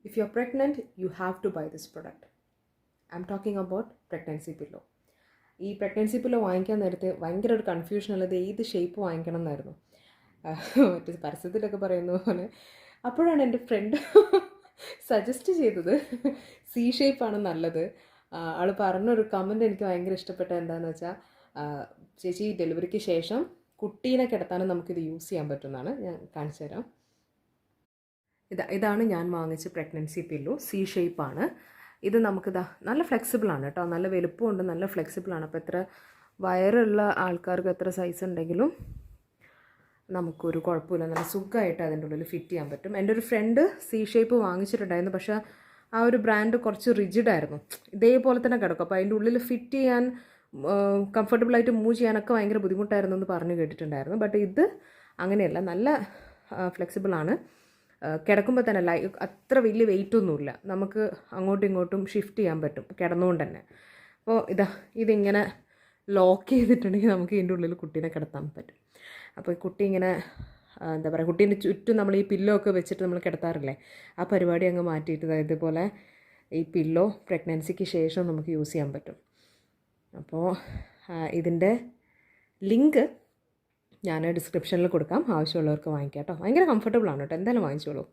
If you're pregnant, you have to buy this product. I'm talking about pregnancy pillow. ഈ pregnancy pillow വാങ്ങിക്കാൻ നേരത്തെ ഭയങ്കര ഒരു confusion ഉള്ളത് ഏത് ഷേപ്പ് വാങ്ങിക്കണം എന്നായിരുന്നു. മറ്റേ പരസ്യത്തിലൊക്കെ പറയുന്ന പോലെ. അപ്പോഴാണ് എൻ്റെ ഫ്രണ്ട് സജസ്റ്റ് ചെയ്തത് സി ഷേപ്പാണ് നല്ലത്. ആൾ പറഞ്ഞൊരു കമൻറ്റ് എനിക്ക് ഭയങ്കര ഇഷ്ടപ്പെട്ട എന്താണെന്ന് വെച്ചാൽ, ചേച്ചി ഡെലിവറിക്ക് ശേഷം കുട്ടീനെ കിടത്താനും നമുക്കിത് യൂസ് ചെയ്യാൻ പറ്റുമെന്നാണ്. ഞാൻ കാണിച്ചു തരാം. ഇതാണ് ഞാൻ വാങ്ങിച്ച പ്രഗ്നൻസി പില്ലോ. സി ഷേപ്പാണ് ഇത്. നമുക്കിതാ നല്ല ഫ്ലെക്സിബിളാണ് കേട്ടോ, നല്ല വലുപ്പമുണ്ട്, നല്ല ഫ്ലെക്സിബിളാണ്. അപ്പോൾ എത്ര വയറുള്ള ആൾക്കാർക്ക് എത്ര സൈസ് ഉണ്ടെങ്കിലും നമുക്കൊരു കുഴപ്പമില്ല, നല്ല സുഖമായിട്ട് അതിൻ്റെ ഉള്ളിൽ ഫിറ്റ് ചെയ്യാൻ പറ്റും. എൻ്റെ ഒരു ഫ്രണ്ട് സി ഷേപ്പ് വാങ്ങിച്ചിട്ടുണ്ടായിരുന്നു, പക്ഷേ ആ ഒരു ബ്രാൻഡ് കുറച്ച് റിജിഡായിരുന്നു, ഇതേപോലെ തന്നെ കിടക്കും. അപ്പോൾ അതിൻ്റെ ഉള്ളിൽ ഫിറ്റ് ചെയ്യാൻ കംഫർട്ടബിളായിട്ട് മൂവ് ചെയ്യാനൊക്കെ ഭയങ്കര ബുദ്ധിമുട്ടായിരുന്നു എന്ന് പറഞ്ഞു കേട്ടിട്ടുണ്ടായിരുന്നു. ബട്ട് ഇത് അങ്ങനെയല്ല, നല്ല ഫ്ലെക്സിബിളാണ്. കിടക്കുമ്പോൾ തന്നെ അത്ര വലിയ വെയിറ്റൊന്നുമില്ല, നമുക്ക് അങ്ങോട്ടും ഇങ്ങോട്ടും ഷിഫ്റ്റ് ചെയ്യാൻ പറ്റും കിടന്നുകൊണ്ട് തന്നെ. അപ്പോൾ ഇതിങ്ങനെ ലോക്ക് ചെയ്തിട്ടുണ്ടെങ്കിൽ നമുക്ക് ഇതിൻ്റെ ഉള്ളിൽ കുട്ടീനെ കിടത്താൻ പറ്റും. അപ്പോൾ ഈ കുട്ടി ഇങ്ങനെ എന്താ പറയുക, കുട്ടീൻ്റെ ചുറ്റും നമ്മൾ ഈ പില്ലോ ഒക്കെ വെച്ചിട്ട് നമ്മൾ കിടത്താറില്ലേ, ആ പരിപാടി അങ്ങ് മാറ്റിയിട്ട് ഇതുപോലെ ഈ പില്ലോ പ്രഗ്നൻസിക്ക് ശേഷം നമുക്ക് യൂസ് ചെയ്യാൻ പറ്റും. അപ്പോൾ ഇതിൻ്റെ ലിങ്ക് ഞാൻ ഡിസ്ക്രിപ്ഷനിൽ കൊടുക്കാം, ആവശ്യമുള്ളവർക്ക് വാങ്ങിക്കാം കേട്ടോ. ഭയങ്കര കംഫർട്ടബിളാണ് കേട്ടോ, എന്തായാലും വാങ്ങിച്ചോളൂ.